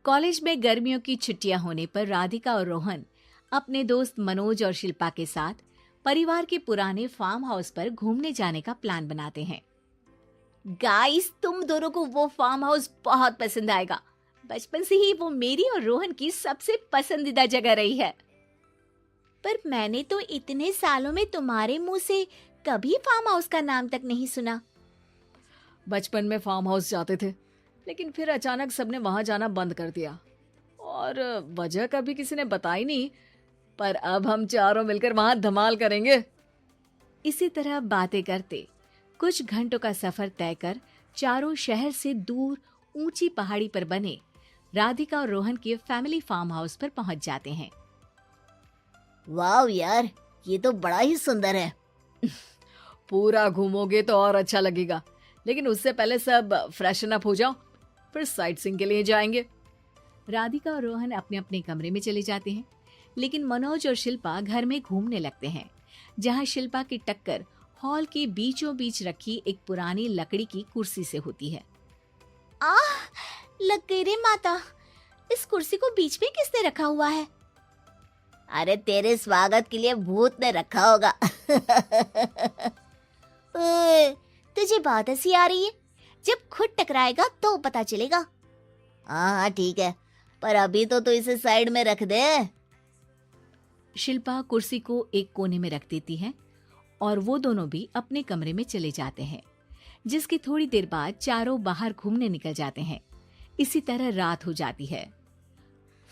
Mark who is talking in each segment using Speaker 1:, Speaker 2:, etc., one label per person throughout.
Speaker 1: College में गर्मियों की छुट्टियां होने पर राधिका और रोहन अपने दोस्त मनोज और शिल्पा के साथ परिवार के पुराने फार्म हाउस पर घूमने जाने का प्लान बनाते हैं। गाइस, तुम दोनों को वो फार्म हाउस बहुत पसंद आएगा। बचपन से ही वो मेरी और रोहन की सबसे पसंदीदा जगह रही है। पर मैंने तो इतने सालों में तुम्हारे मुंह से कभी फार्म हाउस का नाम तक नहीं सुना।
Speaker 2: बचपन में फार्म हाउस जाते थे, लेकिन फिर अचानक सबने वहां जाना बंद कर दिया और वजह कभी किसी ने बताई नहीं। पर अब हम चारों मिलकर वहां धमाल करेंगे।
Speaker 1: इसी तरह बातें करते कुछ घंटों का सफर तय कर चारों शहर से दूर ऊंची पहाड़ी पर बने राधिका और रोहन के फैमिली फार्म हाउस पर पहुंच जाते हैं।
Speaker 3: वाह यार, ये तो बड़ा ही सुंदर है।
Speaker 2: पूरा घूमोगे तो और अच्छा लगेगा, लेकिन उससे पहले सब फ्रेशन अप हो जाओ, फिर साइट सीइंग के लिए जाएंगे।
Speaker 1: राधिका और रोहन अपने अपने कमरे में चले जाते हैं, लेकिन मनोज और शिल्पा घर में घूमने लगते हैं, जहां शिल्पा की टक्कर हॉल के बीचों बीच रखी एक पुरानी लकड़ी की कुर्सी से होती है। आह, लग गई रे माता, इस कुर्सी को बीच में किसने रखा हुआ है?
Speaker 3: अरे तेरे स्वागत के लिए भूत ने रखा होगा।
Speaker 1: ओए, तुझे बात हंसी आ रही है? जब खुद टकराएगा तो पता चलेगा।
Speaker 3: हाँ ठीक है, पर अभी तो इसे साइड में रख दे।
Speaker 1: शिल्पा कुर्सी को एक कोने में रख देती है और वो दोनों भी अपने कमरे में चले जाते हैं, जिसकी थोड़ी देर बाद चारों बाहर घूमने निकल जाते हैं। इसी तरह रात हो जाती है।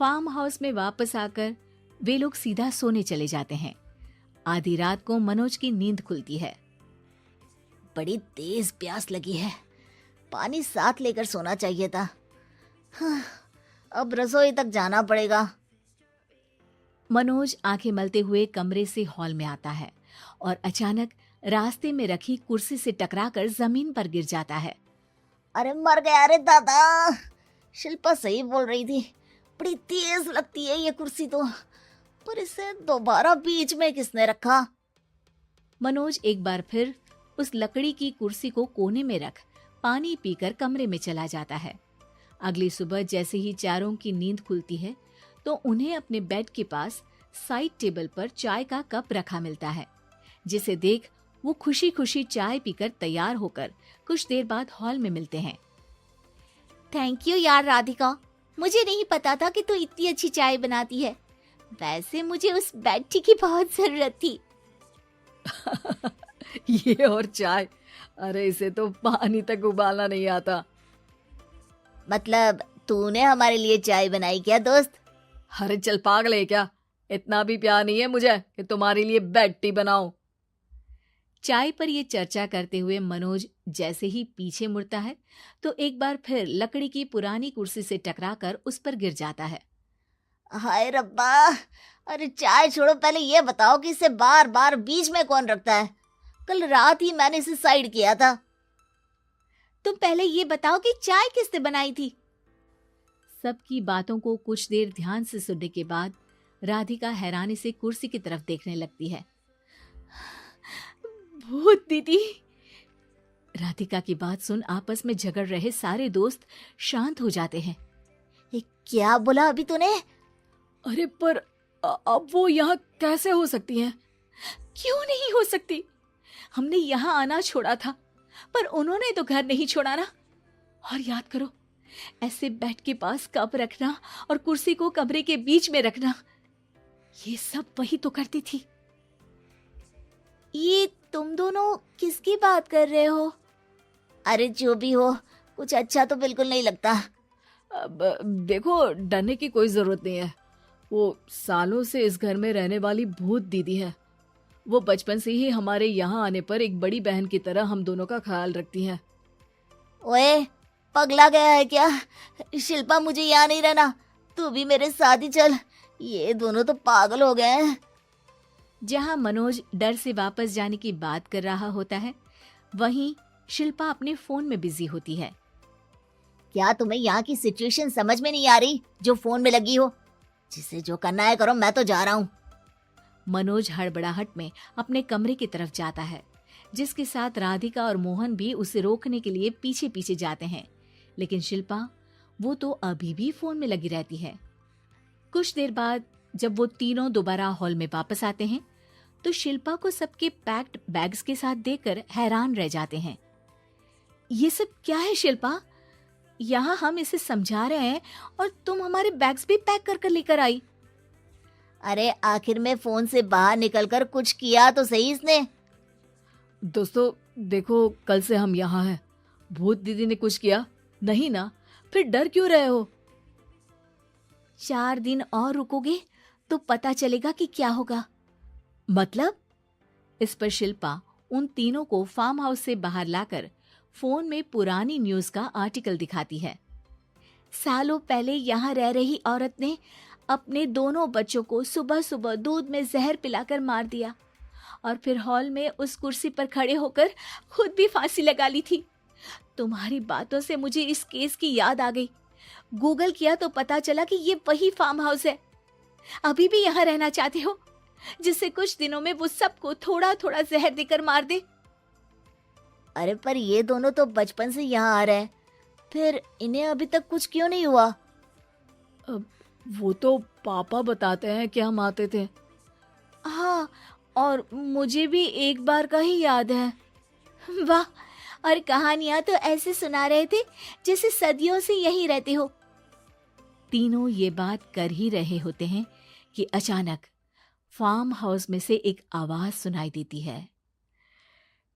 Speaker 1: फार्म हाउस में वापस आकर वे लोग सीधा सोने चले जाते हैं। आधी रात को मनोज की नींद खुलती है।
Speaker 3: बड़ी तेज प्यास लगी है, पानी साथ लेकर सोना चाहिए था। हाँ, अब रसोई तक जाना पड़ेगा।
Speaker 1: मनोज आंखें मलते हुए कमरे से हॉल में आता है और अचानक रास्ते में रखी कुर्सी से टकराकर जमीन पर गिर जाता है।
Speaker 3: अरे मर गया रे दादा। शिल्पा सही बोल रही थी, बड़ी तेज लगती है ये कुर्सी तो, पर इसे दोबारा बीच में किसने रखा?
Speaker 1: मनोज एक बार फिर उस लकड़ी की कुर्सी को कोने में रख पानी पीकर कमरे में चला जाता है। अगली सुबह जैसे ही चारों की नींद खुलती है तो उन्हें अपने बेड के पास साइड टेबल पर चाय का कप रखा मिलता है, जिसे देख वो खुशी खुशी चाय पीकर तैयार होकर कुछ देर बाद हॉल में मिलते हैं। थैंक यू यार राधिका, मुझे नहीं पता था कि तू इतनी अच्छी चाय बनाती है। वैसे मुझे उस बेड टी की बहुत जरूरत थी।
Speaker 2: ये और चाय, अरे इसे तो पानी तक उबालना नहीं आता।
Speaker 3: मतलब तूने हमारे लिए चाय बनाई क्या दोस्त?
Speaker 2: अरे चल पागल है क्या, इतना भी प्यार नहीं है मुझे कि तुम्हारे लिए बेड टी बनाऊं।
Speaker 1: चाय पर ये चर्चा करते हुए मनोज जैसे ही पीछे मुड़ता है तो एक बार फिर लकड़ी की पुरानी कुर्सी से टकराकर उस पर गिर जाता है।
Speaker 3: हाय रब्बा, अरे चाय छोड़ो, पहले ये बताओ कि इसे बार बार बीच में कौन रखता है? कल रात ही मैंने इसे साइड किया था।
Speaker 1: तुम पहले ये बताओ कि चाय किसने बनाई थी? सबकी बातों को कुछ देर ध्यान से सुनने के बाद राधिका हैरानी से कुर्सी की तरफ देखने लगती है। भूत दीदी। राधिका की बात सुन आपस में झगड़ रहे सारे दोस्त शांत हो जाते हैं।
Speaker 3: ये क्या बोला अभी तूने?
Speaker 2: अरे पर अब वो यहाँ कैसे हो सकती हैं?
Speaker 1: क्यों नहीं हो सकती? हमने यहाँ आना छोड़ा था, पर उन्होंने तो घर नहीं छोड़ा ना। और याद करो, ऐसे बेड के पास कप रखना और कुर्सी को कमरे के बीच में रखना, ये सब वही तो करती थी। ये तुम दोनों किसकी बात कर रहे हो?
Speaker 3: अरे जो भी हो, कुछ अच्छा तो बिल्कुल नहीं लगता।
Speaker 2: अब देखो, डरने की कोई जरूरत नहीं है। वो सालों से इस घर में रहने वाली भूत दीदी है। वो बचपन से ही हमारे यहाँ आने पर एक बड़ी बहन की तरह हम दोनों का ख्याल रखती हैं।
Speaker 3: ओए, पगला गया है क्या? शिल्पा, मुझे यहाँ नहीं रहना, तू भी मेरे साथ ही चल। ये दोनों तो पागल हो गए हैं।
Speaker 1: जहां मनोज डर से वापस जाने की बात कर रहा होता है, वहीं शिल्पा अपने फोन में बिजी होती है।
Speaker 3: क्या तुम्हें यहाँ की सिचुएशन समझ में नहीं आ रही जो फोन में लगी हो? जिसे जो करना है करो, मैं तो जा रहा हूँ।
Speaker 1: मनोज हड़बड़ाहट में अपने कमरे की तरफ जाता है, जिसके साथ राधिका और मोहन भी उसे रोकने के लिए पीछे पीछे जाते हैं। लेकिन शिल्पा वो तो अभी भी फोन में लगी रहती है। कुछ देर बाद जब वो तीनों दोबारा हॉल में वापस आते हैं तो शिल्पा को सबके पैक्ड बैग्स के साथ देखकर हैरान रह जाते हैं। ये सब क्या है शिल्पा? यहाँ हम इसे समझा रहे हैं और तुम हमारे बैग्स भी पैक कर कर लेकर आई।
Speaker 3: अरे आखिर में फोन से बाहर निकलकर कुछ किया तो सही इसने।
Speaker 2: दोस्तों देखो, कल से हम यहाँ हैं। भूत दीदी ने कुछ किया नहीं ना? फिर डर क्यों रहे हो?
Speaker 1: 4 दिन और रुकोगे तो पता चलेगा कि क्या होगा।
Speaker 2: मतलब?
Speaker 1: इस पर शिल्पा उन तीनों को फार्म हाउस से बाहर लाकर फोन में पुरानी न्यूज का आर्टिकल दिखाती है। सालों पहले यहाँ रह रही औरत ने अपने दोनों बच्चों को सुबह सुबह दूध में जहर पिलाकर मार दिया और फिर हॉल में उस कुर्सी पर खड़े होकर खुद भी फांसी लगा ली थी। तुम्हारी बातों से मुझे इस केस की याद आ गई। गूगल किया तो पता चला कि ये वही फार्म हाउस है। अभी भी यहाँ रहना चाहते हो जिससे कुछ दिनों में वो सबको थोड़ा थोड़ा जहर देकर मार दे?
Speaker 3: अरे पर ये दोनों तो बचपन से यहाँ आ रहे हैं, फिर इन्हें अभी तक कुछ क्यों नहीं हुआ?
Speaker 2: वो तो पापा बताते हैं कि हम आते थे।
Speaker 1: हाँ, और मुझे भी एक बार का ही याद है। वाह, और कहानियां तो ऐसे सुना रहे थे जैसे सदियों से यहीं रहते हो। तीनों ये बात कर ही रहे होते हैं कि अचानक फार्म हाउस में से एक आवाज सुनाई देती है।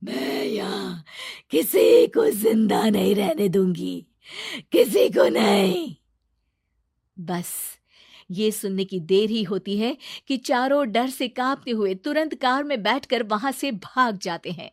Speaker 2: मैं यहाँ किसी को जिंदा नहीं रहने दूंगी, किसी को नहीं।
Speaker 1: बस ये सुनने की देर ही होती है कि चारों डर से कांपते हुए तुरंत कार में बैठकर वहां से भाग जाते हैं।